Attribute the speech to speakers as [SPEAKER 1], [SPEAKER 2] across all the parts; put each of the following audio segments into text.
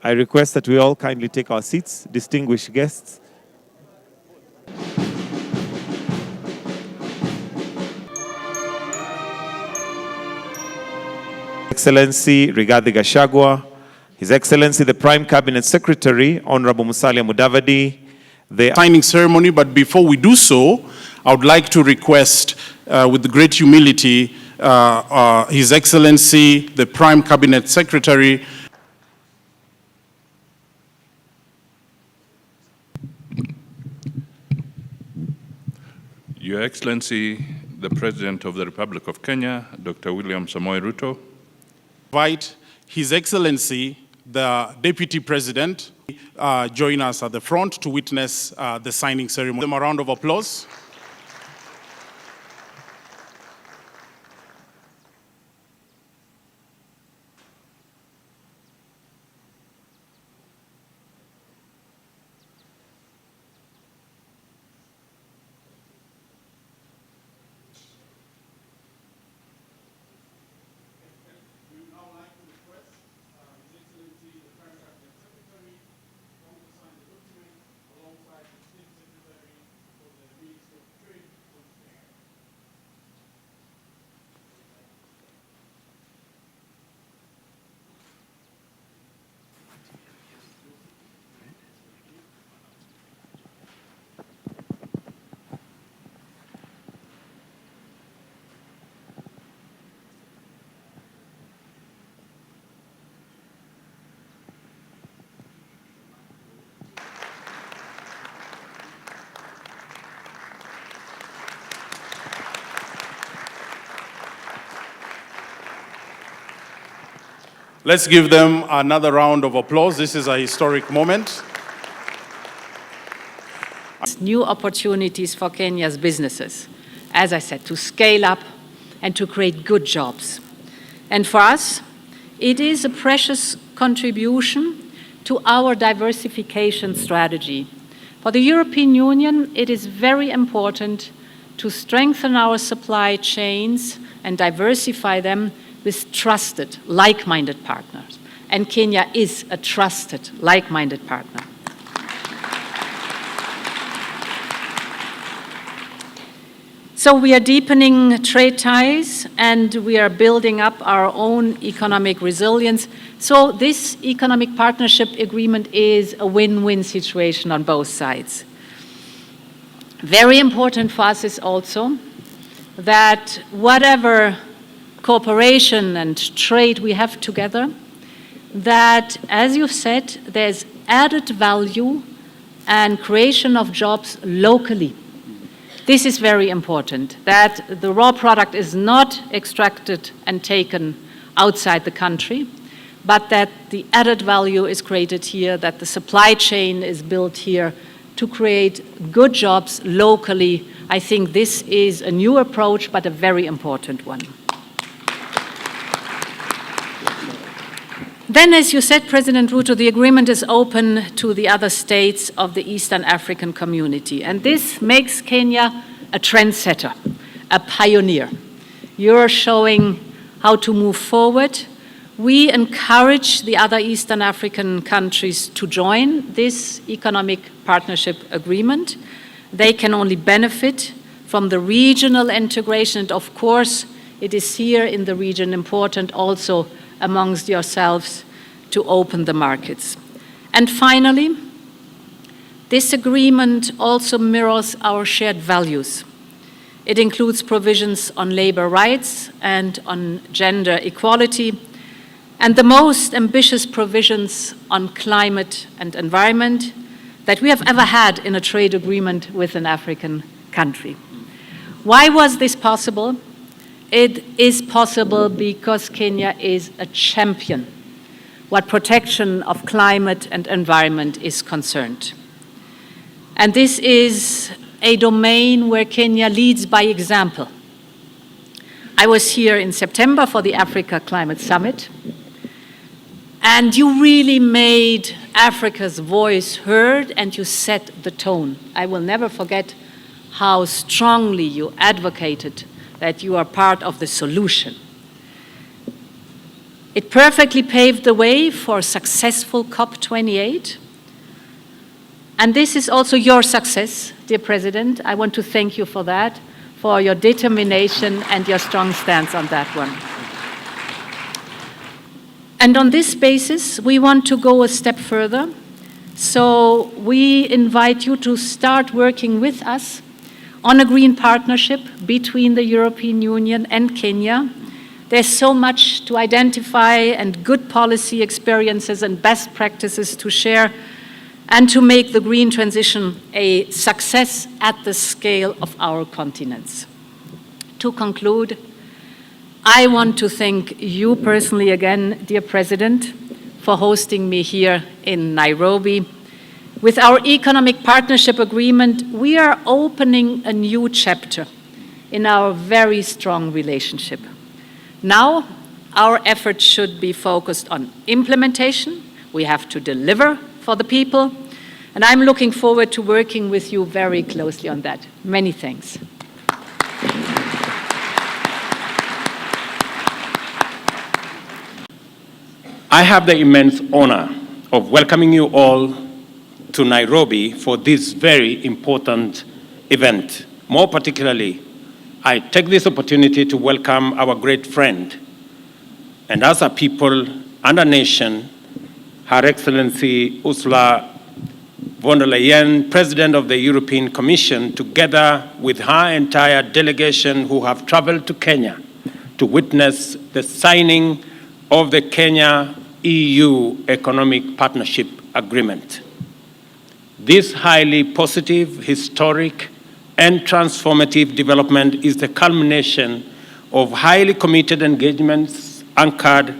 [SPEAKER 1] I request that we all kindly take our seats, distinguished guests. Excellency Rigathi Gachagua, His Excellency the Prime Cabinet Secretary, Honorable Musalia Mudavadi. The
[SPEAKER 2] signing ceremony, but before we do so, I would like to request, with great humility, His Excellency the Prime Cabinet Secretary.
[SPEAKER 3] Your Excellency, the President of the Republic of Kenya, Dr. William Samoei Ruto.
[SPEAKER 2] Invite His Excellency, the Deputy President, join us at the front to witness the signing ceremony. Give them a round of applause. Let's give them another round of applause. This is a historic moment.
[SPEAKER 4] New opportunities for Kenya's businesses, as I said, to scale up and to create good jobs. And for us, it is a precious contribution to our diversification strategy. For the European Union, it is very important to strengthen our supply chains and diversify them with trusted, like-minded partners. And Kenya is a trusted, like-minded partner. So we are deepening trade ties and we are building up our own economic resilience. So this economic partnership agreement is a win-win situation on both sides. Very important for us is also that whatever cooperation and trade we have together, that, as you've said, there's added value and creation of jobs locally. This is very important, that the raw product is not extracted and taken outside the country, but that the added value is created here, that the supply chain is built here to create good jobs locally. I think this is a new approach, but a very important one. Then, as you said, President Ruto, the agreement is open to the other states of the Eastern African community. And this makes Kenya a trendsetter, a pioneer. You're showing how to move forward. We encourage the other Eastern African countries to join this economic partnership agreement. They can only benefit from the regional integration. And of course, it is here in the region important also amongst yourselves to open the markets. And finally, this agreement also mirrors our shared values. It includes provisions on labor rights and on gender equality, and the most ambitious provisions on climate and environment that we have ever had in a trade agreement with an African country. Why was this possible? It is possible because Kenya is a champion what protection of climate and environment is concerned. And this is a domain where Kenya leads by example. I was here in September for the Africa Climate Summit, and you really made Africa's voice heard and you set the tone. I will never forget how strongly you advocated that you are part of the solution. It perfectly paved the way for a successful COP28. And this is also your success, dear President. I want to thank you for that, for your determination and your strong stance on that one. And on this basis, we want to go a step further. So we invite you to start working with us on a green partnership between the European Union and Kenya. There's so much to identify and good policy experiences and best practices to share and to make the green transition a success at the scale of our continents. To conclude, I want to thank you personally again, dear President, for hosting me here in Nairobi. With our economic partnership agreement, we are opening a new chapter in our very strong relationship. Now, our efforts should be focused on implementation. We have to deliver for the people, and I'm looking forward to working with you very closely on that. Many thanks.
[SPEAKER 5] I have the immense honor of welcoming you all to Nairobi for this very important event. More particularly, I take this opportunity to welcome our great friend, and as a people and a nation, Her Excellency Ursula von der Leyen, President of the European Commission, together with her entire delegation who have traveled to Kenya to witness the signing of the Kenya-EU Economic Partnership Agreement. This highly positive, historic, and transformative development is the culmination of highly committed engagements anchored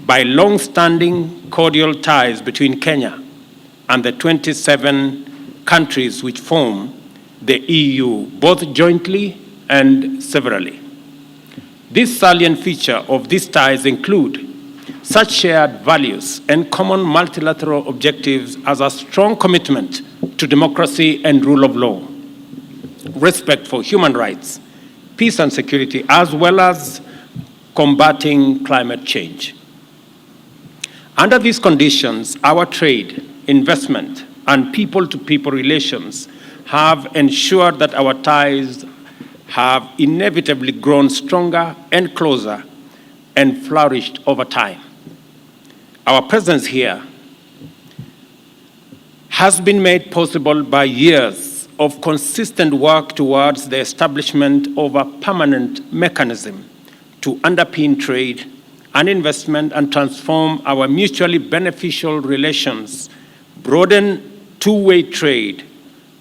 [SPEAKER 5] by long-standing cordial ties between Kenya and the 27 countries which form the EU, both jointly and severally. This salient feature of these ties include such shared values and common multilateral objectives as a strong commitment to democracy and rule of law, respect for human rights, peace and security, as well as combating climate change. Under these conditions, our trade, investment, and people-to-people relations have ensured that our ties have inevitably grown stronger and closer and flourished over time. Our presence here has been made possible by years of consistent work towards the establishment of a permanent mechanism to underpin trade and investment and transform our mutually beneficial relations, broaden two-way trade,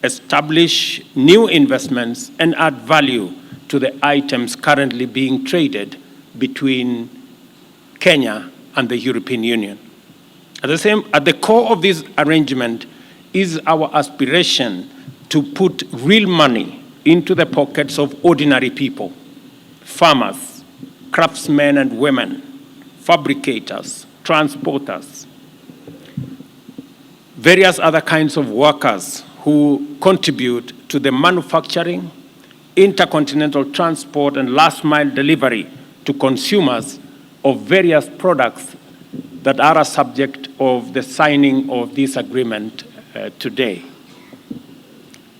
[SPEAKER 5] establish new investments, and add value to the items currently being traded between Kenya and the European Union. At the core of this arrangement is our aspiration to put real money into the pockets of ordinary people, farmers, craftsmen and women, fabricators, transporters, various other kinds of workers who contribute to the manufacturing, intercontinental transport, and last-mile delivery to consumers of various products that are a subject of the signing of this agreement today.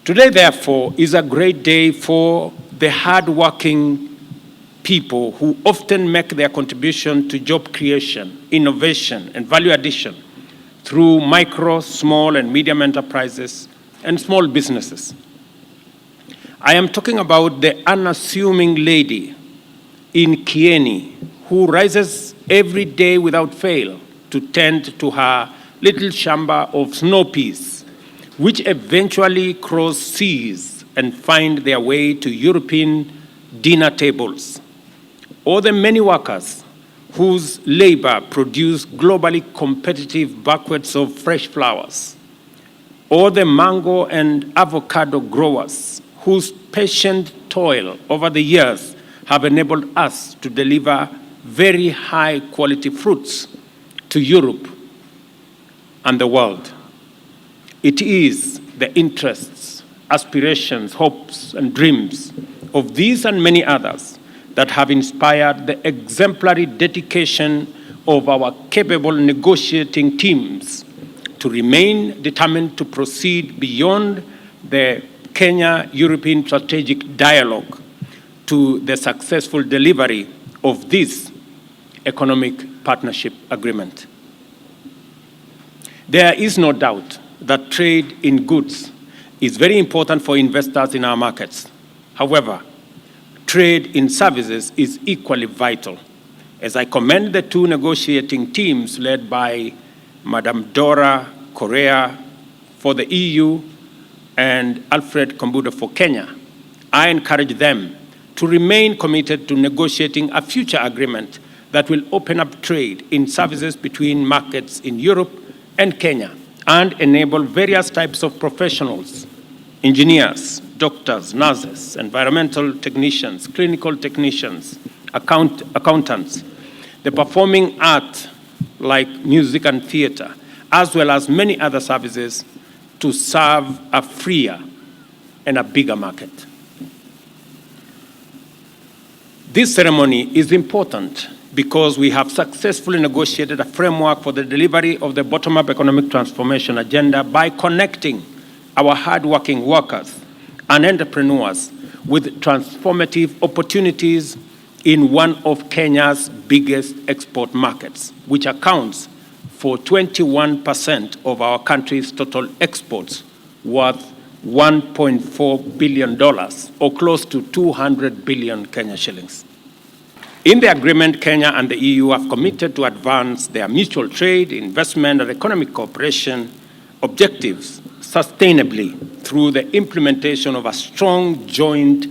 [SPEAKER 5] Today, therefore, is a great day for the hard-working people who often make their contribution to job creation, innovation, and value addition through micro, small, and medium enterprises and small businesses. I am talking about the unassuming lady in Kieni who rises every day without fail to tend to her little shamba of snow peas, which eventually cross seas and find their way to European dinner tables, or the many workers whose labor produce globally competitive buckets of fresh flowers, or the mango and avocado growers whose patient toil over the years have enabled us to deliver very high quality fruits to Europe and the world. It is the interests, aspirations, hopes, and dreams of these and many others that have inspired the exemplary dedication of our capable negotiating teams to remain determined to proceed beyond the Kenya-European strategic dialogue to the successful delivery of this economic partnership agreement. There is no doubt that trade in goods is very important for investors in our markets. However, trade in services is equally vital. As I commend the two negotiating teams led by Madam Dora Correa for the EU and Alfred Kombudo for Kenya, I encourage them to remain committed to negotiating a future agreement that will open up trade in services between markets in Europe and Kenya and enable various types of professionals, engineers, doctors, nurses, environmental technicians, clinical technicians, accountants, the performing art like music and theater, as well as many other services to serve a freer and a bigger market. This ceremony is important because we have successfully negotiated a framework for the delivery of the bottom-up economic transformation agenda by connecting our hard-working workers and entrepreneurs with transformative opportunities in one of Kenya's biggest export markets, which accounts for 21% of our country's total exports, worth $1.4 billion, or close to 200 billion Kenya shillings. In the agreement, Kenya and the EU have committed to advance their mutual trade, investment, and economic cooperation objectives sustainably through the implementation of a strong joint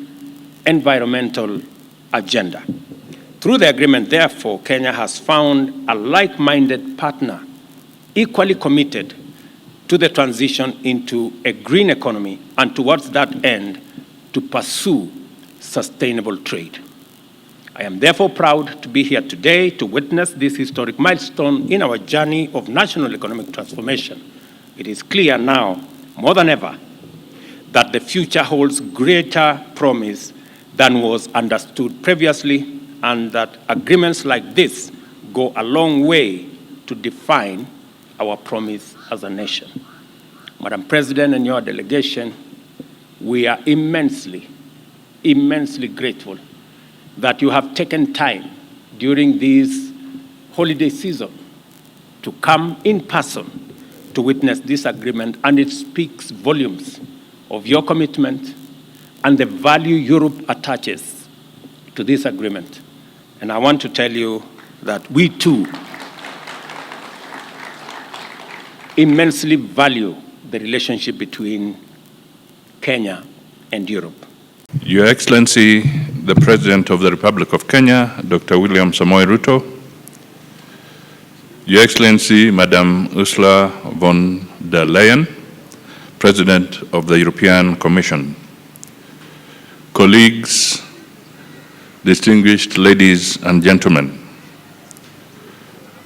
[SPEAKER 5] environmental agenda. Through the agreement, therefore, Kenya has found a like-minded partner equally committed to the transition into a green economy and towards that end to pursue sustainable trade. I am therefore proud to be here today to witness this historic milestone in our journey of national economic transformation. It is clear now, more than ever, that the future holds greater promise than was understood previously, and that agreements like this go a long way to define our promise as a nation. Madam President and your delegation, we are immensely, immensely grateful that you have taken time during this holiday season to come in person to witness this agreement, and it speaks volumes of your commitment and the value Europe attaches to this agreement. And I want to tell you that we too immensely value the relationship between Kenya and Europe.
[SPEAKER 3] Your Excellency, the President of the Republic of Kenya, Dr. William Samoei Ruto, Your Excellency, Madam Ursula von der Leyen, President of the European Commission, colleagues, distinguished ladies and gentlemen,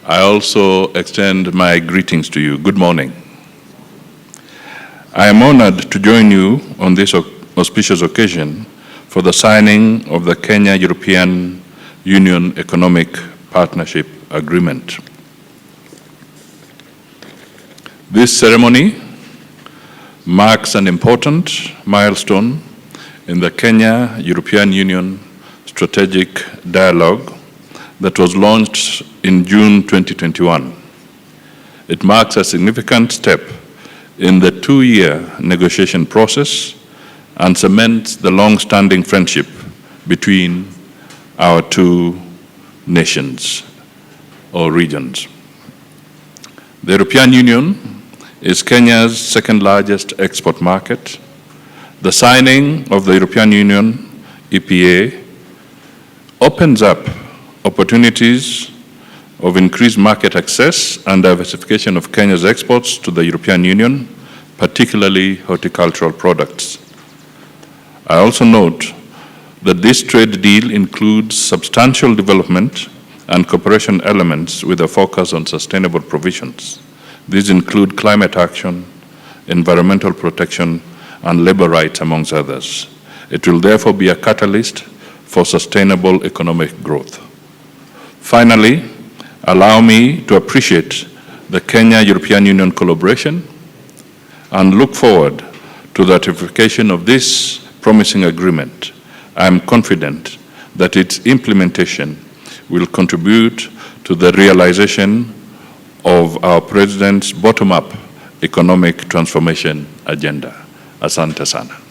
[SPEAKER 3] I also extend my greetings to you. Good morning. I am honored to join you on this auspicious occasion for the signing of the Kenya-European Union Economic Partnership Agreement. This ceremony marks an important milestone in the Kenya-European Union Strategic Dialogue that was launched in June 2021. It marks a significant step in the two-year negotiation process and cements the long-standing friendship between our two nations or regions. The European Union is Kenya's second-largest export market. The signing of the European Union EPA opens up opportunities of increased market access and diversification of Kenya's exports to the European Union, particularly horticultural products. I also note that this trade deal includes substantial development and cooperation elements with a focus on sustainable provisions. These include climate action, environmental protection, and labor rights, amongst others. It will therefore be a catalyst for sustainable economic growth. Finally, allow me to appreciate the Kenya-European Union collaboration and look forward to the ratification of this promising agreement. I am confident that its implementation will contribute to the realization of our President's bottom-up economic transformation agenda. Asante sana.